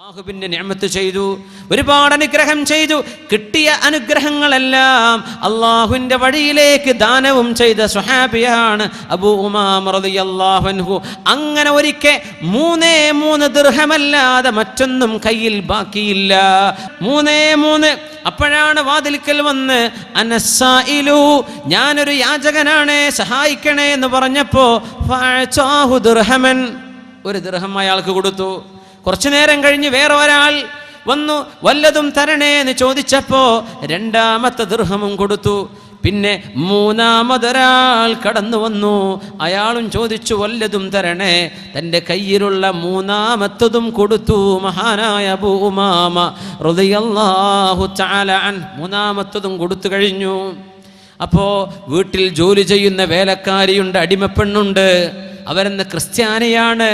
അല്ലാഹുവിന്റെ നിഅമത്ത് ചെയ്തു, ഒരുപാട് അനുഗ്രഹം ചെയ്തു. കിട്ടിയ അനുഗ്രഹങ്ങളെല്ലാം അള്ളാഹുവിന്റെ വഴിയിലേക്ക് ദാനവും ചെയ്ത സ്വഹാബിയാണ് അബൂ ഉമാമ റളിയല്ലാഹു അൻഹു. അങ്ങനെ ഒരിക്കൽ 3 ദിർഹമല്ലാതെ മറ്റൊന്നും കയ്യിൽ ബാക്കിയില്ല. 3 അപ്പോഴാണ് വാതിൽക്കൽ വന്ന് അനസ്സായിലു, ഞാനൊരു യാചകനാണ്, സഹായിക്കണേ എന്ന് പറഞ്ഞപ്പോ ഫഅതാഹു ദിർഹമൻ, ഒരു ദിർഹം അയാൾക്ക് കൊടുത്തു. കുറച്ചു നേരം കഴിഞ്ഞ് വേറെ ഒരാൾ വന്നു, വല്ലതും തരണേ എന്ന് ചോദിച്ചപ്പോ 2ാമത്തെ ദിർഹമും കൊടുത്തു. പിന്നെ 3ാമതൊരാൾ കടന്നു വന്നു, അയാളും ചോദിച്ചു വല്ലതും തരണേ. തൻ്റെ കയ്യിലുള്ള 3ാമത്തതും കൊടുത്തു. മഹാനായ അബൂ ഉമാമ റളിയല്ലാഹു തആല അൻഹു 3ാമത്തതും കൊടുത്തു കഴിഞ്ഞു. അപ്പോൾ വീട്ടിൽ ജോലി ചെയ്യുന്ന വേലക്കാരിയുണ്ട്, അടിമപ്പെണ്ണുണ്ട്. അവരെന്ന് ക്രിസ്ത്യാനിയാണ്.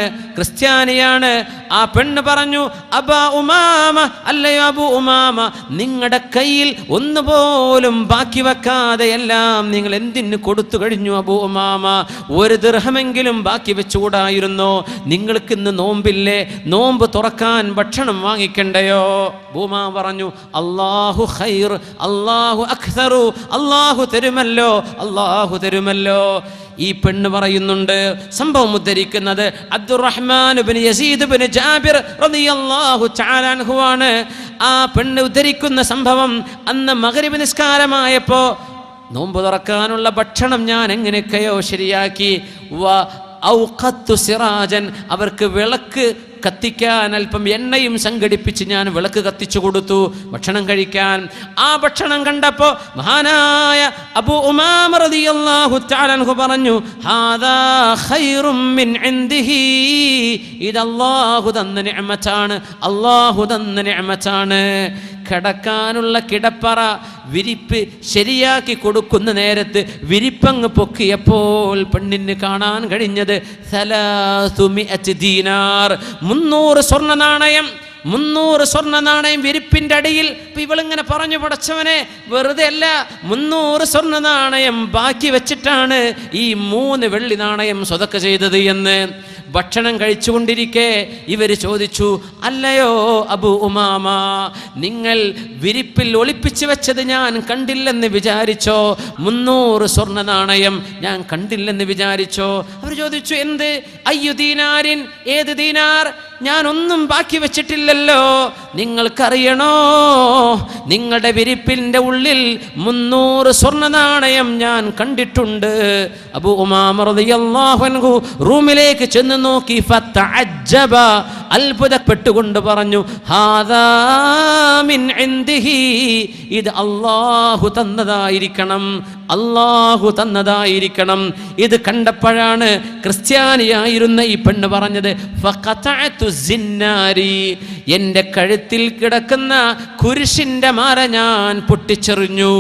ആ പെണ്ണ് പറഞ്ഞു, അബാ ഉമാമ, അല്ലയോ അബൂ ഉമാമ, നിങ്ങളുടെ കയ്യിൽ ഒന്നുപോലും ബാക്കി വെക്കാതെ എല്ലാം നിങ്ങൾ എന്തിന് കൊടുത്തു കഴിഞ്ഞു അബൂ ഉമാമ? 1 ദിർഹമെങ്കിലും ബാക്കി വെച്ചുകൂടായിരുന്നോ? നിങ്ങൾക്ക് ഇന്ന് നോമ്പില്ലേ, നോമ്പ് തുറക്കാൻ ഭക്ഷണം വാങ്ങിക്കണ്ടയോ? ഉമാമ പറഞ്ഞു, അല്ലാഹു ഖൈർ, അല്ലാഹു അക്തറു, അല്ലാഹു തരുമല്ലോ, അല്ലാഹു തരുമല്ലോ. ഈ പെണ്ണ് പറയുന്നുണ്ട്, സംഭവം ഉദ്ധരിക്കുന്നത് അബ്ദുറഹ്മാൻ ഇബ്നു യസീദ് ഇബ്നു ജാബിർ റളിയല്ലാഹു തആല അൻഹു ആണ്. ആ പെണ്ണ് ഉദ്ധരിക്കുന്ന സംഭവം, അന്ന് മഗ്രിബ് നിസ്കാരമായപ്പോൾ നോമ്പ് തുറക്കാനുള്ള ഭക്ഷണം ഞാൻ എങ്ങനെയൊക്കെയോ ശരിയാക്കി. ഔഖത്തു സിറാജൻ, അവർക്ക് വിളക്ക് കത്തിക്കാൻ അല്പം എണ്ണയും സംഘടിപ്പിച്ച് ഞാൻ വിളക്ക് കത്തിച്ചു കൊടുത്തു ഭക്ഷണം കഴിക്കാൻ. ആ ഭക്ഷണം കണ്ടപ്പോൾ മഹാനായ അബൂ ഉമാമ റളിയല്ലാഹു തആല അൻഹു പറഞ്ഞു, ഹാദാ ഖൈറും മിൻ ഇൻദിഹി, ഇത് അല്ലാഹു തന്ന നിഅമത്താണ്, അല്ലാഹു തന്ന നിഅമത്താണ്. കിടക്കാനുള്ള കിടപ്പറ വിരിപ്പ് ശരിയാക്കി കൊടുക്കുന്ന നേരത്ത് വിരിപ്പങ്ങ് പൊക്കിയപ്പോൾ പെണ്ണിന് കാണാൻ കഴിഞ്ഞത് 300 ദീനാർ, 300 സ്വർണ്ണ നാണയം. 300 സ്വർണ്ണ നാണയം വിരിപ്പിൻ്റെ അടിയിൽ. ഇപ്പം ഇവളിങ്ങനെ പറഞ്ഞു, പടച്ചവനെ, വെറുതെ അല്ല, 300 സ്വർണ്ണ നാണയം ബാക്കി വെച്ചിട്ടാണ് ഈ 3 വെള്ളി നാണയം സ്വതക്ക ചെയ്തത് എന്ന്. ഭക്ഷണം കഴിച്ചുകൊണ്ടിരിക്കെ ഇവർ ചോദിച്ചു, അല്ലയോ അബൂ ഉമാമ, നിങ്ങൾ വിരിപ്പിൽ ഒളിപ്പിച്ചു വെച്ചത് ഞാൻ കണ്ടില്ലെന്ന് വിചാരിച്ചോ? 300 സ്വർണ്ണ നാണയം ഞാൻ കണ്ടില്ലെന്ന് വിചാരിച്ചോ? അവർ ചോദിച്ചു, എന്ത്? അയ്യു ദീനാരിൻ, ഏത് ദീനാർ? ഞാനൊന്നും ബാക്കി വെച്ചിട്ടില്ലല്ലോ. നിങ്ങൾക്കറിയണോ, നിങ്ങളുടെ വിരിപ്പിൻ്റെ ഉള്ളിൽ 300 സ്വർണ്ണ നാണയം ഞാൻ കണ്ടിട്ടുണ്ട്. അബൂ ഉമാമ റളിയല്ലാഹു അൻഹു റൂമിലേക്ക് ചെന്ന് നോക്കി, ഫതഅജ്ജബ, അത്ഭുതപ്പെട്ടുകൊണ്ട് പറഞ്ഞു, ഹാദാ മിൻ ഇൻദിഹി, ഇത് അല്ലാഹു തന്നതായിരിക്കണം, അല്ലാഹു തന്നതായിരിക്കണം. ഇത് കണ്ടപ്പോഴാണ് ക്രിസ്ത്യാനിയായിരുന്ന ഈ പെണ്ണ് പറഞ്ഞത്, ഫഖതഅതു സിന്നാരി, എൻ്റെ കഴുത്തിൽ കിടക്കുന്ന കുരിശിൻ്റെ മാല ഞാൻ പൊട്ടിച്ചെറിഞ്ഞു.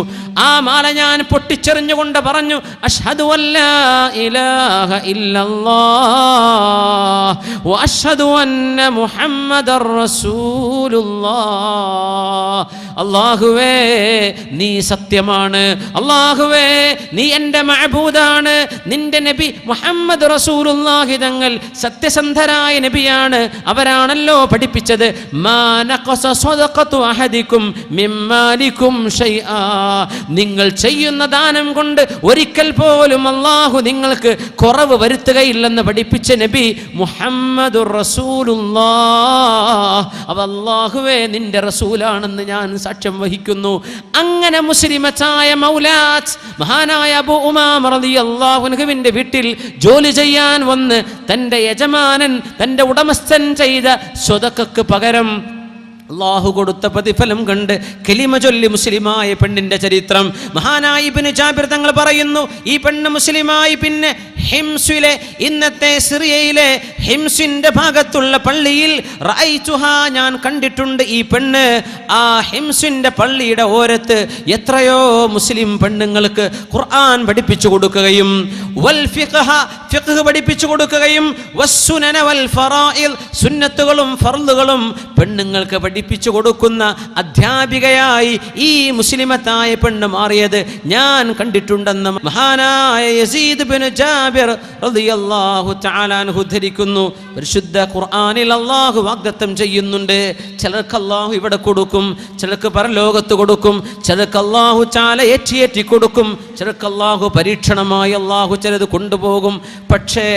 ആ മാല ഞാൻ പൊട്ടിച്ചെറിഞ്ഞുകൊണ്ട് പറഞ്ഞു, അഷ്ഹദു അല്ലാ ഇലാഹ ഇല്ലല്ലാഹ് വ അഷ്ഹദു അന്ന മുഹമ്മദർ റസൂലുള്ളാഹ്. അല്ലാഹുവേ, നീ സത്യമാണ്, അല്ലാഹുവേ, നീ എൻ്റെ മഅബൂദാണ്, നിന്റെ നബി മുഹമ്മദ് റസൂലുള്ളാഹി തങ്ങൾ സത്യസന്ധരായ നബിയാണ്, അവരാണല്ലോ പഠിപ്പിച്ചത്, മാ നഖസ സദഖതു അഹദികും മിമ്മാലികും ശൈആ, നിങ്ങൾ ചെയ്യുന്ന ദാനം കൊണ്ട് ഒരിക്കൽ പോലും അല്ലാഹു നിങ്ങൾക്ക് കുറവ് വരുത്തുകയില്ലെന്ന് പഠിപ്പിച്ച നബി മുഹമ്മദുർ റസൂലുള്ളാഹ്. അല്ലാഹുവേ, നിന്റെ റസൂലാണെന്ന് ഞാൻ സാക്ഷ്യം വഹിക്കുന്നു. അങ്ങനെ മുസ്ലിമത്തായ മൗലാത്ത് മഹാനായ അബൂ ഉമാമ റളിയല്ലാഹു അൻഹുവിന്റെ വീട്ടിൽ ജോലി ചെയ്യാൻ വന്ന് തൻ്റെ യജമാനൻ, തൻ്റെ ഉടമസ്ഥൻ ചെയ്ത സ്വതക്കക്ക് പകരം അല്ലാഹു കൊടുത്ത പ്രതിഫലം കണ്ട് കലിമ ചൊല്ലി മുസ്ലിമായ പെണ്ണിന്റെ ചരിത്രം മഹാനായ ഇബ്നു ജാബിർ തങ്ങൾ പറയുന്നു. ഈ പെണ്ണ് മുസ്ലിമായി പിന്നെ ഹിംസിലെ, ഇന്നത്തെ സിറിയയിലെ ഹിംസിന്റെ ഭാഗത്തുള്ള പള്ളിയിൽ റഅയ്തുഹാ, ഞാൻ കണ്ടിട്ടുണ്ട് ഈ പെണ്ണ്. ആ ഹിംസിന്റെ പള്ളിയുടെ ഓരത്ത് എത്രയോ മുസ്ലിം പെണ്ണുങ്ങൾക്ക് ഖുർആൻ പഠിപ്പിച്ചു കൊടുക്കുകയും വൽ ഫിഖ് പഠിപ്പിച്ചു കൊടുക്കുകയും വസ്സുനന വൽ ഫറായിദ്, സുന്നത്തുകളും ഫർളുകളും പെണ്ണുങ്ങൾക്ക് പഠിപ്പിച്ചു കൊടുക്കുന്ന അധ്യാപികയായി ഈ മുസ്ലിമത്തായ പെണ്ണ് മാറിയത് ഞാൻ കണ്ടിട്ടുണ്ടെന്ന് മഹാനായ യസീദ് ബിൻ ജാബിർ റളിയല്ലാഹു തആല അൻഹു ഉദ്ധരിക്കുന്നു. പരിശുദ്ധ ഖുർആനിൽ അല്ലാഹു വാഗ്ദത്തം ചെയ്യുന്നുണ്ട്, ചിലർക്ക് അല്ലാഹു ഇവിടെ കൊടുക്കും, ചിലർക്ക് പരലോകത്ത് കൊടുക്കും, ചിലർക്ക് അല്ലാഹു തആല ഏറ്റി കൊടുക്കും, ചിലർക്ക് അല്ലാഹു പരീക്ഷണമായി അല്ലാഹു ചിലത് കൊണ്ടുപോകും. പക്ഷേ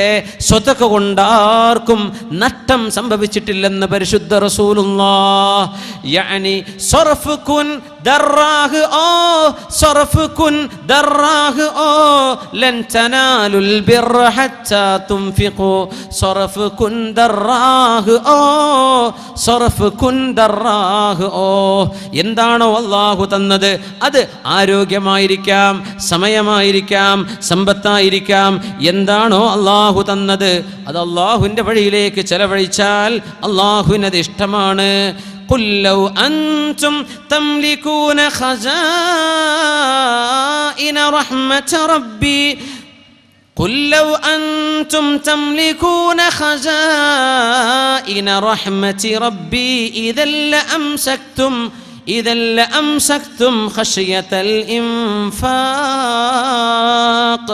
സ്വതക്ക കൊണ്ടാർക്കും നഷ്ടം സംഭവിച്ചിട്ടില്ലെന്ന് പരിശുദ്ധ റസൂലുള്ളാഹ്. യഅനി സർഫ് കുൻ ദറാഹ് ഓ സർഫ് കുൻ ദറാഹ് ഓ ലൻ തനാലുൽ ബിർറ ഹത്താ തുൻഫിഖു സർഫ് കുൻ ദറാഹ് ഓ സർഫ് കുൻ ദറാഹ് ഓ. എന്താണോ അല്ലാഹു തന്നത് അത് ആരോഗ്യമായിരിക്കാം, സമയമായിരിക്കാം, സമ്പത്തായിരിക്കാം. എന്താണോ അല്ലാഹു തന്നത് അത് അല്ലാഹുവിൻ്റെ വഴിയിലേക്ക് ചെലവഴിച്ചാൽ അല്ലാഹുവിനത് ഇഷ്ടമാണ്. قل لو أنتم تملكون خزائن رحمة ربي قل لو أنتم تملكون خزائن رحمة ربي إذا لأمسكتم خشية الإنفاق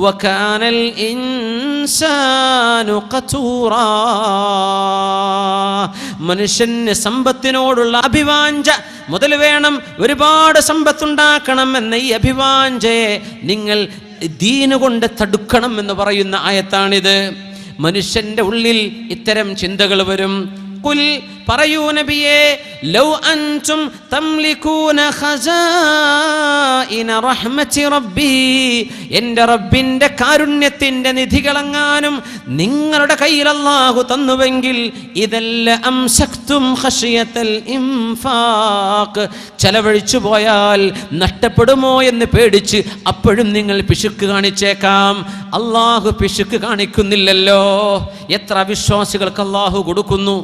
وكان الإنسان قتورا. മനുഷ്യന് സമ്പത്തിനോടുള്ള അഭിവാഞ്ച മുതൽ വേണം, ഒരുപാട് സമ്പത്തുണ്ടാക്കണം എന്ന ഈ അഭിവാഞ്ചയെ നിങ്ങൾ ദീന് കൊണ്ട് തടുക്കണം എന്ന് പറയുന്ന ആയത്താണിത്. മനുഷ്യന്റെ ഉള്ളിൽ ഇത്തരം ചിന്തകൾ വരും. ഖുൽ പറയൂ നബിയേ, ലൗ അൻതും തംലികൂന ഖസാഇന റഹ്മത്തി റബ്ബി, എൻ്റെ റബ്ബിൻ്റെ കാരുണ്യത്തിൻ്റെ നിധികളെങ്ങാനും നിങ്ങളുടെ കയ്യിൽ അല്ലാഹു തന്നുവെങ്കിൽ ഇദല്ല അംസക്തും ഖശിയത്തൽ ഇൻഫാഖ്, ചെലവഴിച്ചു പോയാൽ നഷ്ടപ്പെടുമോ എന്ന് പേടിച്ച് അപ്പോഴും നിങ്ങൾ പിശുക്ക് കാണിച്ചേക്കാം. അല്ലാഹു പിശുക്ക് കാണിക്കുന്നില്ലല്ലോ. എത്ര വിശ്വാസികൾക്ക് അല്ലാഹു കൊടുക്കുന്നു,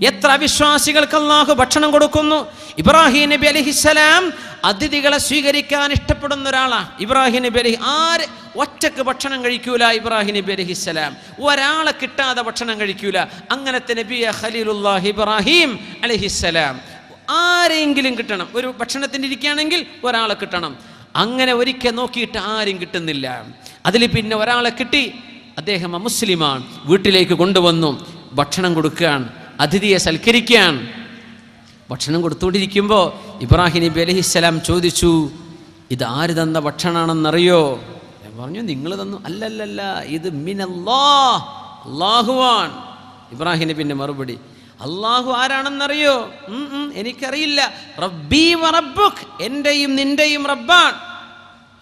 എത്ര വിശ്വാസികൾക്ക് അല്ലാഹു ഭക്ഷണം കൊടുക്കുന്നു. ഇബ്രാഹിം നബി അലൈഹിസ്സലാം അതിഥികളെ സ്വീകരിക്കാൻ ഇഷ്ടപ്പെടുന്ന ഒരാളാണ്. ഇബ്രാഹിം നബി ആര് ഒറ്റക്ക് ഭക്ഷണം കഴിക്കൂല. ഇബ്രാഹിം നബി അലൈഹിസ്സലാം ഒരാളെ കിട്ടാതെ ഭക്ഷണം കഴിക്കൂല. അങ്ങനത്തെ നബിയ ഖലീലുല്ലാഹി ഇബ്രാഹിം അലൈഹിസ്സലാം ആരെങ്കിലും കിട്ടണം. ഒരു ഭക്ഷണത്തിന് ഇരിക്കുകയാണെങ്കിൽ ഒരാളെ കിട്ടണം. അങ്ങനെ ഒരിക്കൽ നോക്കിയിട്ട് ആരും കിട്ടുന്നില്ല. അതിൽ പിന്നെ ഒരാളെ കിട്ടി. അദ്ദേഹം അമുസ്ലിമാണ്. വീട്ടിലേക്ക് കൊണ്ടുവന്നു, ഭക്ഷണം കൊടുക്കാൻ, അതിഥിയെ സൽക്കരിക്കാൻ. ഭക്ഷണം കൊടുത്തുകൊണ്ടിരിക്കുമ്പോൾ ഇബ്രാഹിം നബി അലൈഹിസ്സലാം ചോദിച്ചു, ഇത് ആര് തന്ന ഭക്ഷണമാണെന്നറിയോ? ഞാൻ പറഞ്ഞു, നിങ്ങൾ തന്നു. അല്ലല്ലല്ല, ഇത് മിനല്ലാഹ്, അല്ലാഹുവാൻ. ഇബ്രാഹിം നബിൻ്റെ മറുപടി, അല്ലാഹു ആരാണെന്നറിയോ? എനിക്കറിയില്ല. റബ്ബി വ റബ്ബുക്, എൻ്റെയും നിൻ്റെയും റബ്ബാൻ.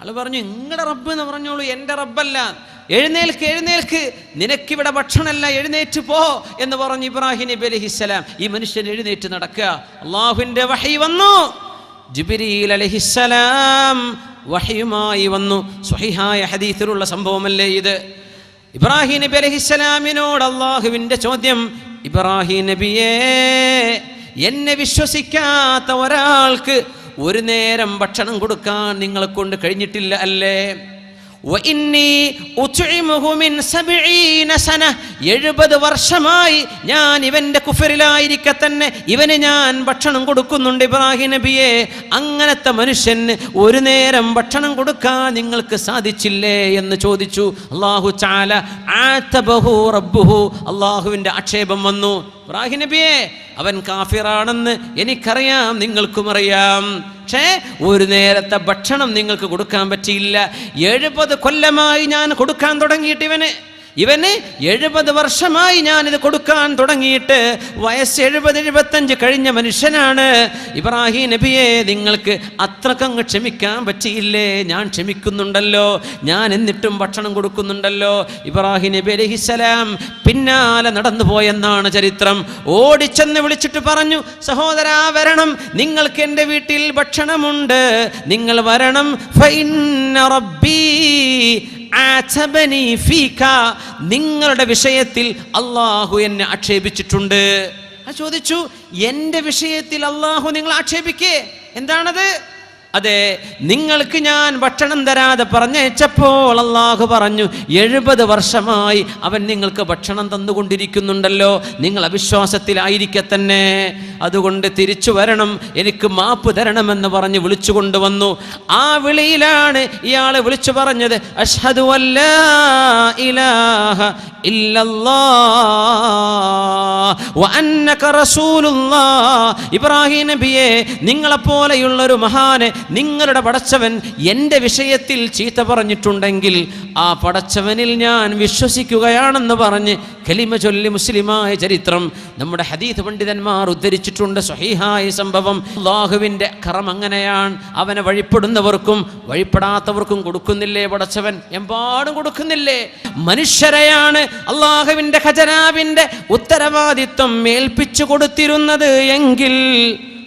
ആള് പറഞ്ഞു, നിങ്ങളുടെ റബ്ബ് എന്ന് പറഞ്ഞോളൂ, എൻ്റെ റബ്ബല്ല. എഴുന്നേൽക്ക് എഴുന്നേൽക്ക്, നിനക്കിവിടെ ഭക്ഷണമല്ല, എഴുന്നേറ്റ് പോ എന്ന് പറഞ്ഞു ഇബ്രാഹിം നബി അലൈഹിസ്സലാം. ഈ മനുഷ്യൻ എഴുന്നേറ്റ് നടക്കുക. അള്ളാഹുവിൻ്റെ വഹി വന്നു. ജിബ്രീൽ അലൈഹിസ്സലാം വഹിയുമായി വന്നു. സ്വഹീഹായ ഹദീസിലുള്ള സംഭവമല്ലേ ഇത്? ഇബ്രാഹിം നബി അലൈഹിസ്സലാമിനോട് അള്ളാഹുവിൻ്റെ ചോദ്യം, ഇബ്രാഹിം നബിയേ, എന്നെ വിശ്വസിക്കാത്ത ഒരാൾക്ക് ഒരു നേരം ഭക്ഷണം കൊടുക്കാൻ നിങ്ങളെ കൊണ്ട് കഴിഞ്ഞിട്ടില്ല അല്ലേ? 70 വർഷമായി ഞാൻ ഇവന്റെ കുഫറിലായിരിക്കെ തന്നെ ഇവന് ഞാൻ ഭക്ഷണം കൊടുക്കുന്നുണ്ട് ഇബ്രാഹിം നബിയെ. അങ്ങനത്തെ മനുഷ്യന് ഒരു നേരം ഭക്ഷണം കൊടുക്കാൻ നിങ്ങൾക്ക് സാധിച്ചില്ലേ എന്ന് ചോദിച്ചു. അല്ലാഹു തആല ആതബഹു റബ്ബുഹു, അല്ലാഹുവിന്റെ ആക്ഷേപം വന്നു. ഇബ്രാഹിം നബിയെ, അവൻ കാഫിറാണെന്ന് എനിക്കറിയാം, നിങ്ങൾക്കും അറിയാം. പക്ഷേ ഒരു നേരത്തെ ഭക്ഷണം നിങ്ങൾക്ക് കൊടുക്കാൻ പറ്റിയില്ല. 70 കൊല്ലമായി ഞാൻ കൊടുക്കാൻ തുടങ്ങിയിട്ട് ഇവന് 70 വർഷമായി ഞാനിത് കൊടുക്കാൻ തുടങ്ങിയിട്ട്. വയസ്സ് 70-75 കഴിഞ്ഞ മനുഷ്യനാണ്. ഇബ്രാഹിം നബിയെ, നിങ്ങൾക്ക് അത്രക്കങ്ങ് ക്ഷമിക്കാൻ പറ്റിയില്ലേ? ഞാൻ ക്ഷമിക്കുന്നുണ്ടല്ലോ, ഞാൻ എന്നിട്ടും ഭക്ഷണം കൊടുക്കുന്നുണ്ടല്ലോ. ഇബ്രാഹിം നബി അലൈഹിസ്സലാം പിന്നാലെ നടന്നു പോയെന്നാണ് ചരിത്രം. ഓടിച്ചെന്ന് വിളിച്ചിട്ട് പറഞ്ഞു, സഹോദരാ വരണം, നിങ്ങൾക്ക് എൻ്റെ വീട്ടിൽ ഭക്ഷണമുണ്ട്, നിങ്ങൾ വരണം. ഫഇന്ന റബ്ബി ആതബനി ഫീക, നിങ്ങളുടെ വിഷയത്തിൽ അല്ലാഹു എന്നെ ആക്ഷേപിച്ചിട്ടുണ്ട്. ചോദിച്ചു, എൻ്റെ വിഷയത്തിൽ അല്ലാഹു നിങ്ങൾ ആക്ഷേപിക്കേ? എന്താണത്? അതെ, നിങ്ങൾക്ക് ഞാൻ ഭക്ഷണം തരാതെ പറഞ്ഞയച്ചപ്പോൾ അള്ളാഹു പറഞ്ഞു 70 വർഷമായി അവൻ നിങ്ങൾക്ക് ഭക്ഷണം തന്നുകൊണ്ടിരിക്കുന്നുണ്ടല്ലോ, നിങ്ങൾ അവിശ്വാസത്തിലായിരിക്കെ തന്നെ, അതുകൊണ്ട് തിരിച്ചു വരണം, എനിക്ക് മാപ്പ് തരണമെന്ന് പറഞ്ഞ് വിളിച്ചു കൊണ്ടുവന്നു. ആ വിളിയിലാണ് ഇയാളെ വിളിച്ചു പറഞ്ഞത്, അഷ്ഹദു അല്ലാ ഇലാഹ ഇല്ലല്ലാഹ് വ അന്നക റസൂലുള്ളാഹ്. ഇബ്രാഹിം നബിയെ, നിങ്ങളെപ്പോലെയുള്ളൊരു മഹാന്, നിങ്ങളുടെ പടച്ചവൻ എൻ്റെ വിഷയത്തിൽ ചീത്ത പറഞ്ഞിട്ടുണ്ടെങ്കിൽ ആ പടച്ചവനിൽ ഞാൻ വിശ്വസിക്കുകയാണെന്ന് പറഞ്ഞ് കലിമ ചൊല്ലി മുസ്ലിമായ ചരിത്രം നമ്മുടെ ഹദീസ് പണ്ഡിതന്മാർ ഉദ്ധരിച്ചിട്ടുണ്ട്. സ്വഹീഹായ സംഭവം. അല്ലാഹുവിൻ്റെ കറം അങ്ങനെയാണ്. അവനെ വഴിപ്പെടുന്നവർക്കും വഴിപ്പെടാത്തവർക്കും കൊടുക്കുന്നില്ലേ പടച്ചവൻ? എമ്പാടും കൊടുക്കുന്നില്ലേ? മനുഷ്യരെയാണ് അല്ലാഹുവിൻ്റെ ഖജനാവിൻ്റെ ഉത്തരവാദിത്വം ഏൽപ്പിച്ചു കൊടുത്തിരുന്നത് എങ്കിൽ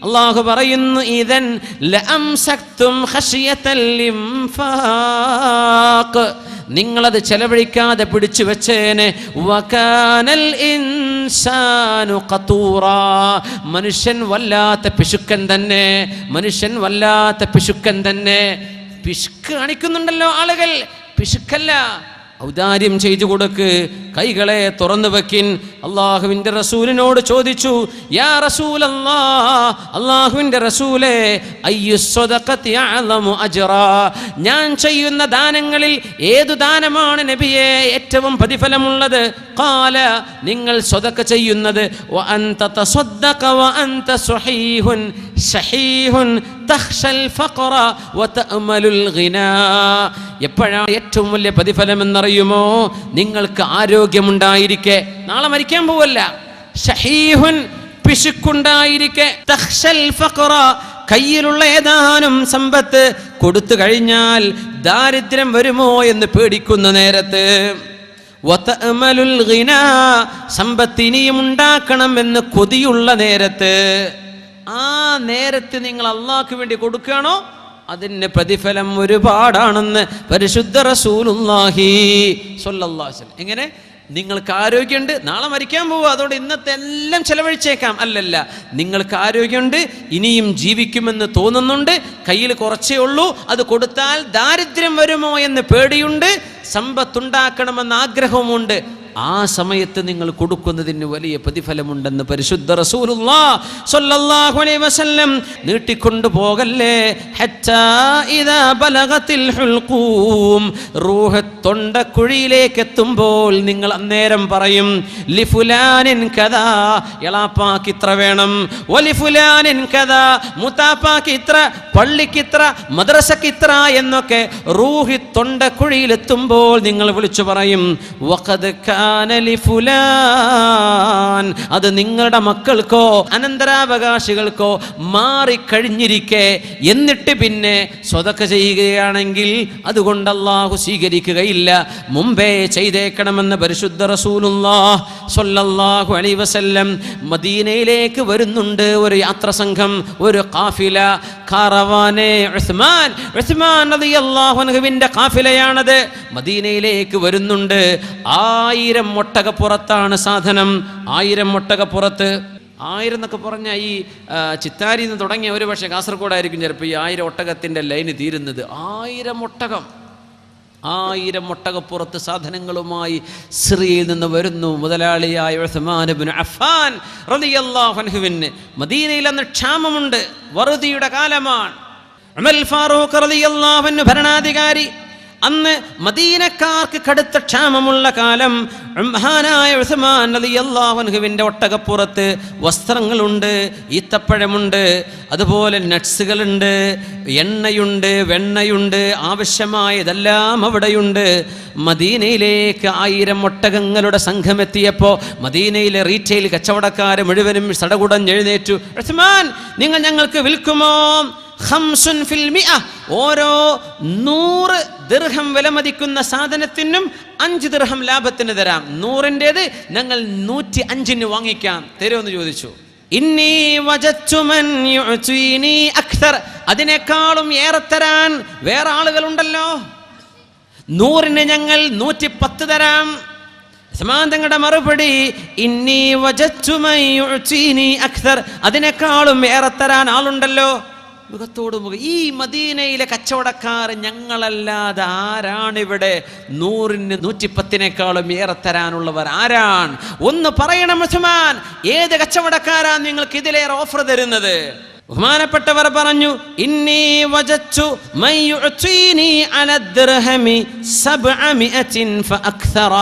അല്ലാഹു പറയുന്നു, ഇദൻ ലഅംസക്തും ഖശിയതൽ ഇൻഫാഖ്, നിങ്ങളത് ചെലവഴിക്കാതെ പിടിച്ചു വെച്ചേനെ. വകാനൽ ഇൻസാനു ഖതൂറാ, മനുഷ്യൻ വല്ലാത്ത പിശുക്കൻ തന്നെ, മനുഷ്യൻ വല്ലാത്ത പിശുക്കൻ തന്നെ. പിശുക്ക് കാണിക്കുന്നുണ്ടല്ലോ ആളുകൾ, പിശുക്കല്ല, ഔദാര്യം ചെയ്തു കൊടുക്ക്, കൈകളെ തുറന്നു വെക്കിൻ. അള്ളാഹുവിൻ്റെ റസൂലിനോട് ചോദിച്ചു, യാ റസൂലല്ലാഹ്, അള്ളാഹുവിൻ്റെ റസൂലേ, അയ്യു സ്വദഖത്തി അഅ്ളമു അജ്റാ, ഞാൻ ചെയ്യുന്ന ദാനങ്ങളിൽ ഏതു ദാനമാണ് നബിയെ ഏറ്റവും പ്രതിഫലമുള്ളത്? ഖാല, നിങ്ങൾ സ്വദഖ ചെയ്യുന്നത്, വ അൻത തസദ്ദഖ വ അൻത സ്വഹീഹുൻ ശഹീഹുൻ തഖ്ശൽ ഫഖറ വ തഅമലുൽ ഗിനാ. എപ്പോഴാണ് ഏറ്റവും വലിയ പ്രതിഫലം എന്നറിയുമോ? നിങ്ങൾക്ക് ആരോഗ്യമുണ്ടായിരിക്കെ, നാളെ മരിക്കാൻ പോവല്ല, ഷഹീഹുൻ പിശുക്കുണ്ടായിരിക്കെ, തഖ്ശൽ ഫഖറ കയ്യിലുള്ള ഏതാനും സമ്പത്ത് കൊടുത്തു കഴിഞ്ഞാൽ ദാരിദ്ര്യം വരുമോ എന്ന് പേടിക്കുന്ന നേരത്ത്, വതഅമലുൽ ഗിനാ സമ്പത്ത് ഇനിയും ഉണ്ടാക്കണം എന്ന് കൊതിയുള്ള നേരത്ത്, ആ നേരത്ത് നിങ്ങൾ അള്ളാഹ്ക്ക് വേണ്ടി കൊടുക്കുകയാണോ, അതിന് പ്രതിഫലം ഒരുപാടാണെന്ന് പരിശുദ്ധ റസൂലുള്ളാഹി സ്വല്ലല്ലാഹു അലൈഹി വസല്ലം. എങ്ങനെ? നിങ്ങൾക്ക് ആരോഗ്യമുണ്ട്, നാളെ മരിക്കാൻ പോവുക, അതുകൊണ്ട് ഇന്നത്തെ എല്ലാം ചെലവഴിച്ചേക്കാം. അല്ലല്ല, നിങ്ങൾക്ക് ആരോഗ്യമുണ്ട്, ഇനിയും ജീവിക്കുമെന്ന് തോന്നുന്നുണ്ട്, കയ്യിൽ കുറച്ചേ ഉള്ളൂ, അത് കൊടുത്താൽ ദാരിദ്ര്യം വരുമോ എന്ന് പേടിയുണ്ട്, സമ്പത്തുണ്ടാക്കണമെന്ന് ആഗ്രഹവുമുണ്ട്, ആ സമയത്ത് നിങ്ങൾ കൊടുക്കുന്നതിന് വലിയ പ്രതിഫലമുണ്ടെന്ന് പരിശുദ്ധ റസൂലുള്ളാഹി സ്വല്ലല്ലാഹു അലൈഹി വസല്ലം. നീട്ടിക്കൊണ്ടു പോകല്ലേ. ഹത്താ ഇദാ ബലഗത്തിൽ ഹുൽഖൂം, റൂഹ് തൊണ്ടക്കുഴിയിലേക്ക് എത്തുമ്പോൾ നിങ്ങൾ അന്നേരം പറയും, ലിഫുലാനിൻ കദാ, എളാപ്പാക്ക് ഇത്ര വേണം, വലിഫുലാനിൻ കദാ, മുത്താപ്പാക്ക് ഇത്ര, പള്ളിക്ക് ഇത്ര, മദ്രസക്ക് ഇത്ര എന്നൊക്കെ റൂഹ് തൊണ്ടക്കുഴിയിലെത്തുമ്പോൾ നിങ്ങൾ വിളിച്ചു പറയും, വഖദ് അത് നിങ്ങളുടെ മക്കൾക്കോ അനന്തരാവകാശികൾക്കോ മാറിക്കഴിഞ്ഞിരിക്കെ, എന്നിട്ട് പിന്നെ സ്വതക്ക ചെയ്യുകയാണെങ്കിൽ അതുകൊണ്ട് അല്ലാഹു സ്വീകരിക്കുകയില്ല, മുമ്പേ ചെയ്തേക്കണമെന്ന് പരിശുദ്ധ റസൂലുള്ളാഹി സ്വല്ലല്ലാഹു അലൈഹി വസല്ലം. മദീനയിലേക്ക് വരുന്നുണ്ട് ഒരു യാത്ര സംഘം, ഒരു ഖാഫില, കാറവാനെ ഉസ്മാൻ റളിയല്ലാഹു അൻഹുവിന്റെ ഖാഫിലയാണത്. മദീനയിലേക്ക് വരുന്നുണ്ട്. 1000 ഒട്ടകപ്പുറത്താണ് സാധനം. 1000 ഒട്ടകപ്പുറത്ത്. 1000 എന്നൊക്കെ പറഞ്ഞാൽ ഈ ചിത്താരിയിൽ നിന്ന് തുടങ്ങിയ ഒരു പക്ഷേ കാസർഗോഡായിരിക്കും ചിലപ്പോൾ ഈ 1000 ഒട്ടകത്തിൻ്റെ ലൈന് തീരുന്നത്. 1000 ഒട്ടകം, 1000 ഒട്ടകപ്പുറത്ത് സാധനങ്ങളുമായി സിറിയയിൽ നിന്ന് വരുന്നു മുതലാളിയായ ഉസ്മാൻ ഇബ്നു അഫ്ഫാൻ റളിയല്ലാഹു അൻഹുവിന്. മദീനയിൽ അന്ന് ക്ഷാമമുണ്ട്, വറുതിയുടെ കാലമാണ്. ഉമർ ഫാറൂഖ് റളിയല്ലാഹു അൻഹു ഭരണാധികാരി. അന്ന് മദീനക്കാർക്ക് കടുത്ത ക്ഷാമമുള്ള കാലം. മഹാനായ ഉസ്മാൻ റളിയല്ലാഹു അൻഹുവിൻ്റെ ഒട്ടകപ്പുറത്ത് വസ്ത്രങ്ങളുണ്ട്, ഈത്തപ്പഴമുണ്ട്, അതുപോലെ നട്സുകളുണ്ട്, എണ്ണയുണ്ട്, വെണ്ണയുണ്ട്, ആവശ്യമായതെല്ലാം അവിടെയുണ്ട്. മദീനയിലേക്ക് 1000 ഒട്ടകങ്ങളുടെ സംഘം എത്തിയപ്പോൾ മദീനയിലെ റീറ്റെയിൽ കച്ചവടക്കാർ മുഴുവനും സടകുടഞ്ഞെഴുന്നേറ്റു, ഉസ്മാൻ, നിങ്ങൾ ഞങ്ങൾക്ക് വിൽക്കുമോ? 5 ഫിൽ 100, ഓരോ 100 ദിർഹം വിലമതിക്കുന്ന സാധനത്തിനും 5 ദിർഹം ലാഭത്തിന് തരാം. 100-ൻ്റേത് ഞങ്ങൾ 105-ന് വാങ്ങിക്കാം, തരുമെന്ന് ചോദിച്ചു. ഇന്നി വജദ്തു മൻ യുഅ്തീനി അക്തർ, അതിനേക്കാളും ഏറെ തരാൻ വേറെ ആളുകളുണ്ടല്ലോ, 100-ന് ഞങ്ങൾ 110 തരാം. ഉസ്മാൻ തങ്ങളുടെ മറുപടി, ഇന്നി വജദ്തു മൻ യുഅ്തീനി അക്തർ, അതിനേക്കാളും ഏറെ തരാൻ ആളുണ്ടല്ലോ. മുഖത്തോട് മുഖം. ഈ മദീനയിലെ കച്ചവടക്കാർ ഞങ്ങളല്ലാതെ ആരാണിവിടെ 100-ന് 110-നേക്കാളും ഏറെ തരാനുള്ളവർ ആരാണ്? ഒന്ന് പറയണം ഉസ്മാൻ, ഏത് കച്ചവടക്കാരാ നിങ്ങൾക്ക് ഇതിലേറെ ഓഫർ തരുന്നത്? ബഹുമാനപ്പെട്ടവർ പറഞ്ഞു, ഇന്നി വജദ്തു മൻ യുഅ്തീനി അല ദിർഹമി 700 ഫഅക്തറ.